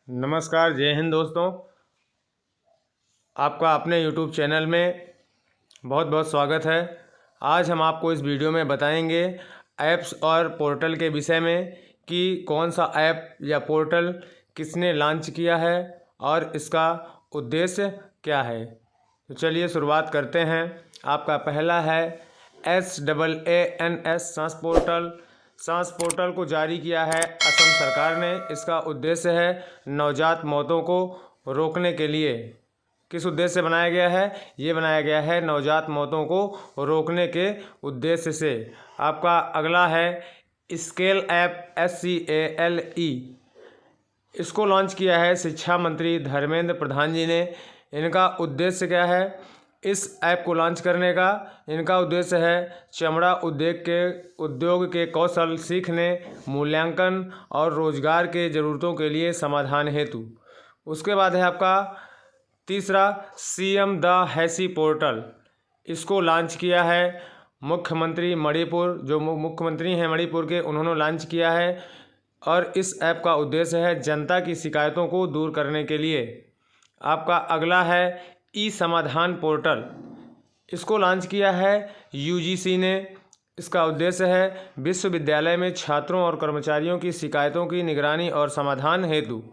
नमस्कार, जय हिंद दोस्तों। आपका अपने यूट्यूब चैनल में बहुत बहुत स्वागत है। आज हम आपको इस वीडियो में बताएंगे ऐप्स और पोर्टल के विषय में कि कौन सा ऐप या पोर्टल किसने लॉन्च किया है और इसका उद्देश्य क्या है। तो चलिए शुरुआत करते हैं। आपका पहला है SAANS सांस पोर्टल। सांस पोर्टल को जारी किया है असम सरकार ने। इसका उद्देश्य है नवजात मौतों को रोकने के लिए। किस उद्देश्य से बनाया गया है? ये बनाया गया है नवजात मौतों को रोकने के उद्देश्य से। आपका अगला है स्केल ऐप SCALE। इसको लॉन्च किया है शिक्षा मंत्री धर्मेंद्र प्रधान जी ने। इनका उद्देश्य क्या है? इस ऐप को लॉन्च करने का इनका उद्देश्य है चमड़ा उद्योग के कौशल सीखने, मूल्यांकन और रोजगार के ज़रूरतों के लिए समाधान हेतु। उसके बाद है आपका तीसरा CM द हैसी पोर्टल। इसको लॉन्च किया है मुख्यमंत्री मणिपुर, जो मुख्यमंत्री हैं मणिपुर के, उन्होंने लॉन्च किया है और इस ऐप का उद्देश्य है जनता की शिकायतों को दूर करने के लिए। आपका अगला है समाधान पोर्टल। इसको लॉन्च किया है UGC ने। इसका उद्देश्य है विश्वविद्यालय में छात्रों और कर्मचारियों की शिकायतों की निगरानी और समाधान हेतु।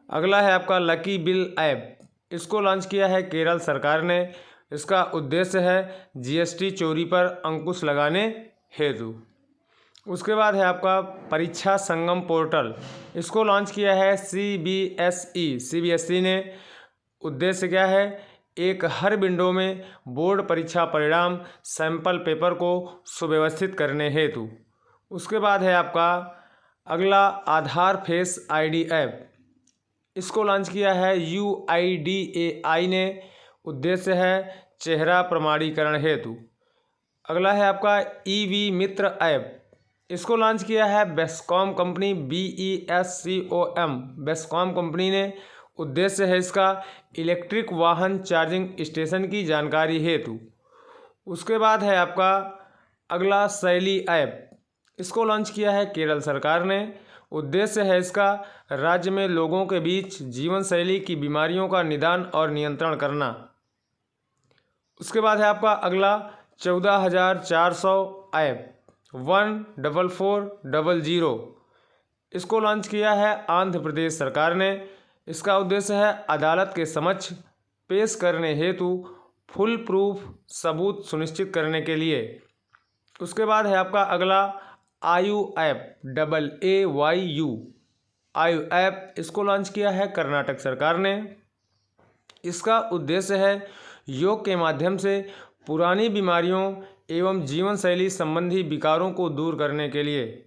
अगला है आपका लकी बिल ऐप। इसको लॉन्च किया है केरल सरकार ने। इसका उद्देश्य है GST चोरी पर अंकुश लगाने हेतु। उसके बाद है आपका परीक्षा संगम पोर्टल। इसको लॉन्च किया है CBSE ने। उद्देश्य क्या है? एक हर विंडो में बोर्ड परीक्षा परिणाम सैंपल पेपर को सुव्यवस्थित करने हेतु। उसके बाद है आपका अगला आधार फेस ID ऐप। इसको लॉन्च किया है UIDAI ने। उद्देश्य है चेहरा प्रमाणीकरण हेतु। अगला है आपका EV मित्र ऐप। इसको लॉन्च किया है BESCOM company, BESCOM BESCOM company ने। उद्देश्य है इसका इलेक्ट्रिक वाहन चार्जिंग स्टेशन की जानकारी हेतु। उसके बाद है आपका अगला शैली ऐप। इसको लॉन्च किया है केरल सरकार ने। उद्देश्य है इसका राज्य में लोगों के बीच जीवन शैली की बीमारियों का निदान और नियंत्रण करना। उसके बाद है आपका अगला 14,400 ऐप 14400। इसको लॉन्च किया है आंध्र प्रदेश सरकार ने। इसका उद्देश्य है अदालत के समक्ष पेश करने हेतु फुल प्रूफ सबूत सुनिश्चित करने के लिए। उसके बाद है आपका अगला आयु ऐप AAYU आयु ऐप। इसको लॉन्च किया है कर्नाटक सरकार ने। इसका उद्देश्य है योग के माध्यम से पुरानी बीमारियों एवं जीवन शैली संबंधी विकारों को दूर करने के लिए।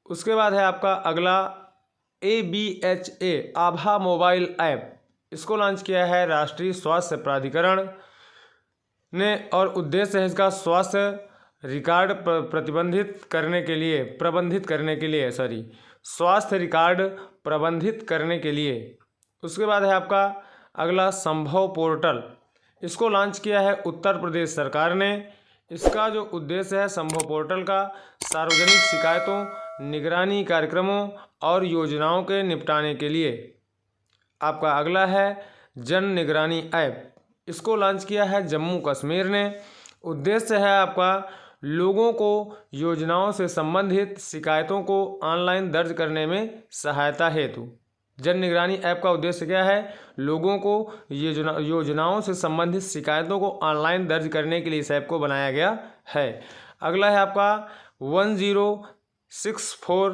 उसके बाद है आपका अगला ABHA आभा मोबाइल ऐप। इसको लॉन्च किया है राष्ट्रीय स्वास्थ्य प्राधिकरण ने और उद्देश्य है इसका स्वास्थ्य रिकॉर्ड प्रबंधित करने के लिए स्वास्थ्य रिकॉर्ड प्रबंधित करने के लिए। उसके बाद है आपका अगला संभव पोर्टल। इसको लॉन्च किया है उत्तर प्रदेश सरकार ने। इसका जो उद्देश्य है संभव पोर्टल का सार्वजनिक शिकायतों, निगरानी कार्यक्रमों और योजनाओं के निपटाने के लिए। आपका अगला है जन निगरानी ऐप। इसको लॉन्च किया है जम्मू कश्मीर ने। उद्देश्य है आपका लोगों को योजनाओं से संबंधित शिकायतों को ऑनलाइन दर्ज करने में सहायता हेतु। जन निगरानी ऐप का उद्देश्य क्या है? लोगों को योजनाओं से संबंधित शिकायतों को ऑनलाइन दर्ज करने के लिए इस ऐप को बनाया गया है। अगला है आपका 1064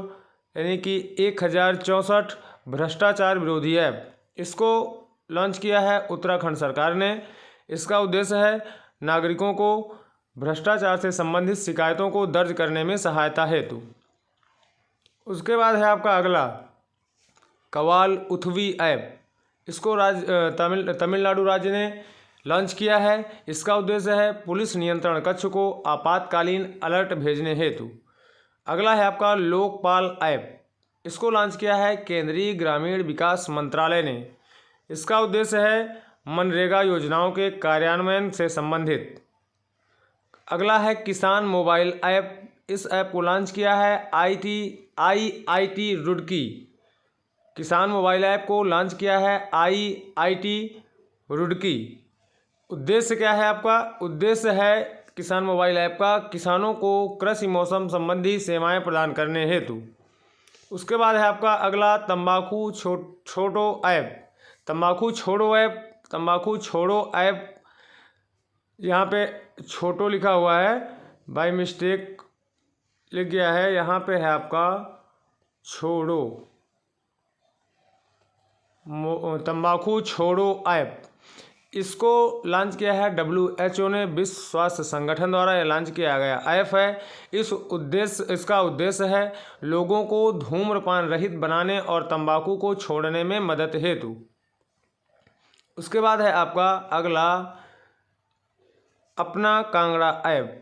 यानी कि 1064 भ्रष्टाचार विरोधी ऐप। इसको लॉन्च किया है उत्तराखंड सरकार ने। इसका उद्देश्य है नागरिकों को भ्रष्टाचार से संबंधित शिकायतों को दर्ज करने में सहायता हेतु। उसके बाद है आपका अगला कवाल उथवी ऐप। इसको तमिलनाडु राज्य ने लॉन्च किया है। इसका उद्देश्य है पुलिस नियंत्रण कक्ष को आपातकालीन अलर्ट भेजने हेतु। अगला है आपका लोकपाल ऐप। इसको लॉन्च किया है केंद्रीय ग्रामीण विकास मंत्रालय ने। इसका उद्देश्य है मनरेगा योजनाओं के कार्यान्वयन से संबंधित। अगला है किसान मोबाइल ऐप। इस ऐप को लॉन्च किया है IIT रुड़की। किसान मोबाइल ऐप को लॉन्च किया है IIT रुड़की। उद्देश्य क्या है आपका? उद्देश्य है किसान मोबाइल ऐप का किसानों को कृषि मौसम संबंधी सेवाएं प्रदान करने हेतु। उसके बाद है आपका अगला तंबाकू छोड़ो ऐप। तंबाकू छोड़ो ऐप, यहाँ पे छोटो लिखा हुआ है, बाय मिस्टेक लिख गया है, यहाँ पे है आपका छोड़ो, तंबाकू छोड़ो ऐप। इसको लॉन्च किया है WHO ने, विश्व स्वास्थ्य संगठन द्वारा यह लॉन्च किया गया ऐप है। इसका उद्देश्य है लोगों को धूम्रपान रहित बनाने और तंबाकू को छोड़ने में मदद हेतु। उसके बाद है आपका अगला अपना कांगड़ा ऐप।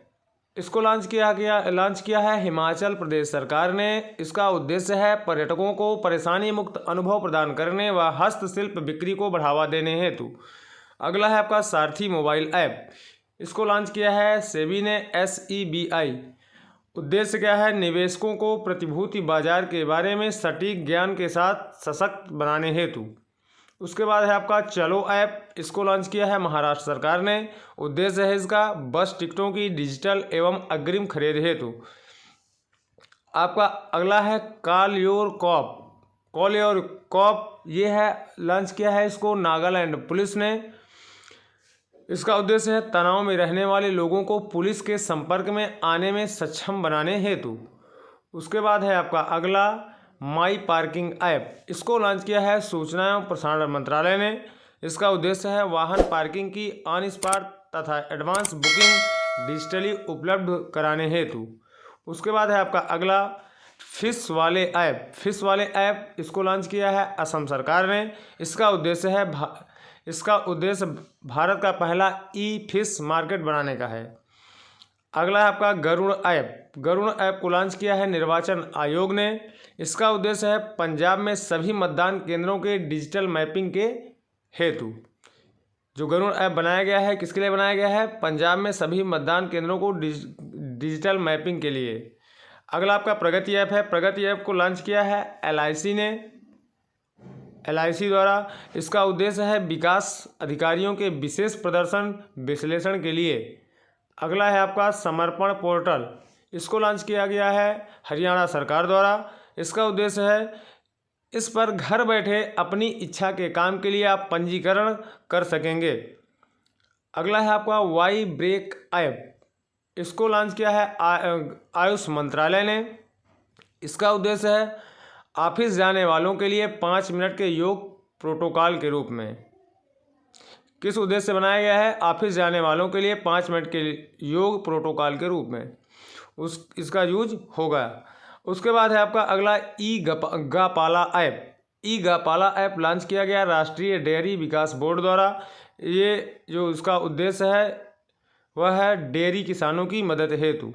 इसको लॉन्च किया है हिमाचल प्रदेश सरकार ने। इसका उद्देश्य है पर्यटकों को परेशानी मुक्त अनुभव प्रदान करने व हस्तशिल्प बिक्री को बढ़ावा देने हेतु। अगला है आपका सारथी मोबाइल ऐप। इसको लॉन्च किया है सेबी ने, SEBI। उद्देश्य क्या है? निवेशकों को प्रतिभूति बाजार के बारे में सटीक ज्ञान के साथ सशक्त बनाने हेतु। उसके बाद है आपका चलो ऐप। इसको लॉन्च किया है महाराष्ट्र सरकार ने। उद्देश्य है इसका बस टिकटों की डिजिटल एवं अग्रिम खरीद हेतु। आपका अगला है कॉल योर कॉप। ये है लॉन्च किया है इसको नागालैंड पुलिस ने। इसका उद्देश्य है तनाव में रहने वाले लोगों को पुलिस के संपर्क में आने में सक्षम बनाने हेतु। उसके बाद है आपका अगला माई पार्किंग ऐप। इसको लॉन्च किया है सूचना एवं प्रसारण मंत्रालय ने। इसका उद्देश्य है वाहन पार्किंग की ऑन स्पॉट तथा एडवांस बुकिंग डिजिटली उपलब्ध कराने हेतु। उसके बाद है आपका अगला फिश वाले ऐप। इसको लॉन्च किया है असम सरकार ने। इसका उद्देश्य भारत का पहला फिश मार्केट बनाने का है। अगला है आपका गरुड़ ऐप को लॉन्च किया है निर्वाचन आयोग ने। इसका उद्देश्य है पंजाब में सभी मतदान केंद्रों के डिजिटल मैपिंग के हेतु। जो गरुड़ ऐप बनाया गया है किसके लिए बनाया गया है? पंजाब में सभी मतदान केंद्रों को डिजिटल मैपिंग के लिए। अगला आपका प्रगति ऐप है। प्रगति ऐप को लॉन्च किया है LIC ने, LIC द्वारा। इसका उद्देश्य है विकास अधिकारियों के विशेष प्रदर्शन विश्लेषण के लिए। अगला है आपका समर्पण पोर्टल। इसको लॉन्च किया गया है हरियाणा सरकार द्वारा। इसका उद्देश्य है इस पर घर बैठे अपनी इच्छा के काम के लिए आप पंजीकरण कर सकेंगे। अगला है आपका वाई ब्रेक ऐप। इसको लॉन्च किया है आयुष मंत्रालय ने। इसका उद्देश्य है ऑफिस जाने वालों के लिए 5 मिनट के योग प्रोटोकॉल के रूप में। किस उद्देश्य से बनाया गया है? ऑफिस जाने वालों के लिए 5 मिनट के योग प्रोटोकॉल के रूप में इसका यूज होगा। उसके बाद है आपका अगला गपाला ऐप लॉन्च किया गया राष्ट्रीय डेयरी विकास बोर्ड द्वारा। ये जो इसका उद्देश्य है वह है डेयरी किसानों की मदद हेतु।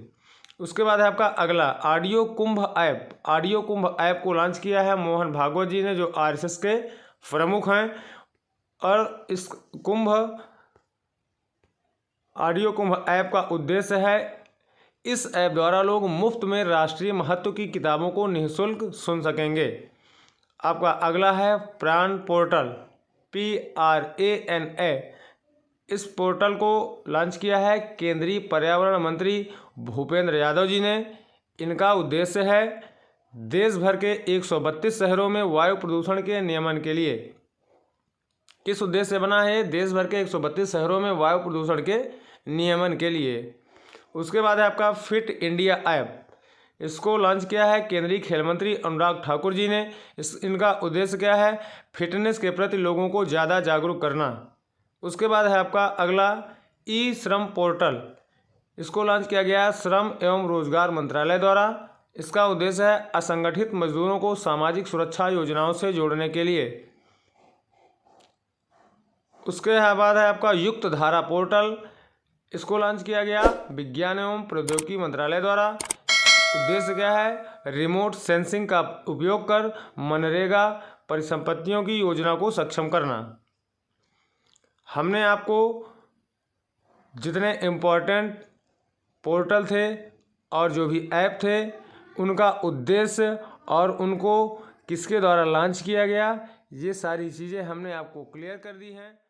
उसके बाद है आपका अगला ऑडियो कुंभ ऐप को लॉन्च किया है मोहन भागवत जी ने, जो RSS के प्रमुख हैं। और इस ऑडियो कुंभ ऐप का उद्देश्य है इस ऐप द्वारा लोग मुफ्त में राष्ट्रीय महत्व की किताबों को निःशुल्क सुन सकेंगे। आपका अगला है प्राण पोर्टल, PRANA। इस पोर्टल को लॉन्च किया है केंद्रीय पर्यावरण मंत्री भूपेंद्र यादव जी ने। इनका उद्देश्य है देश भर के 132 शहरों में वायु प्रदूषण के नियमन के लिए। किस उद्देश्य से बना है? देश भर के 132 शहरों में वायु प्रदूषण के नियमन के लिए। उसके बाद है आपका फिट इंडिया ऐप। इसको लॉन्च किया है केंद्रीय खेल मंत्री अनुराग ठाकुर जी ने। इनका उद्देश्य क्या है? फिटनेस के प्रति लोगों को ज़्यादा जागरूक करना। उसके बाद है आपका अगला श्रम पोर्टल। इसको लॉन्च किया गया श्रम एवं रोजगार मंत्रालय द्वारा। इसका उद्देश्य है असंगठित मजदूरों को सामाजिक सुरक्षा योजनाओं से जोड़ने के लिए। उसके बाद है आपका युक्त धारा पोर्टल। इसको लॉन्च किया गया विज्ञान एवं प्रौद्योगिकी मंत्रालय द्वारा। उद्देश्य क्या है? रिमोट सेंसिंग का उपयोग कर मनरेगा परिसंपत्तियों की योजना को सक्षम करना। हमने आपको जितने इम्पोर्टेंट पोर्टल थे और जो भी ऐप थे उनका उद्देश्य और उनको किसके द्वारा लॉन्च किया गया, ये सारी चीज़ें हमने आपको क्लियर कर दी हैं।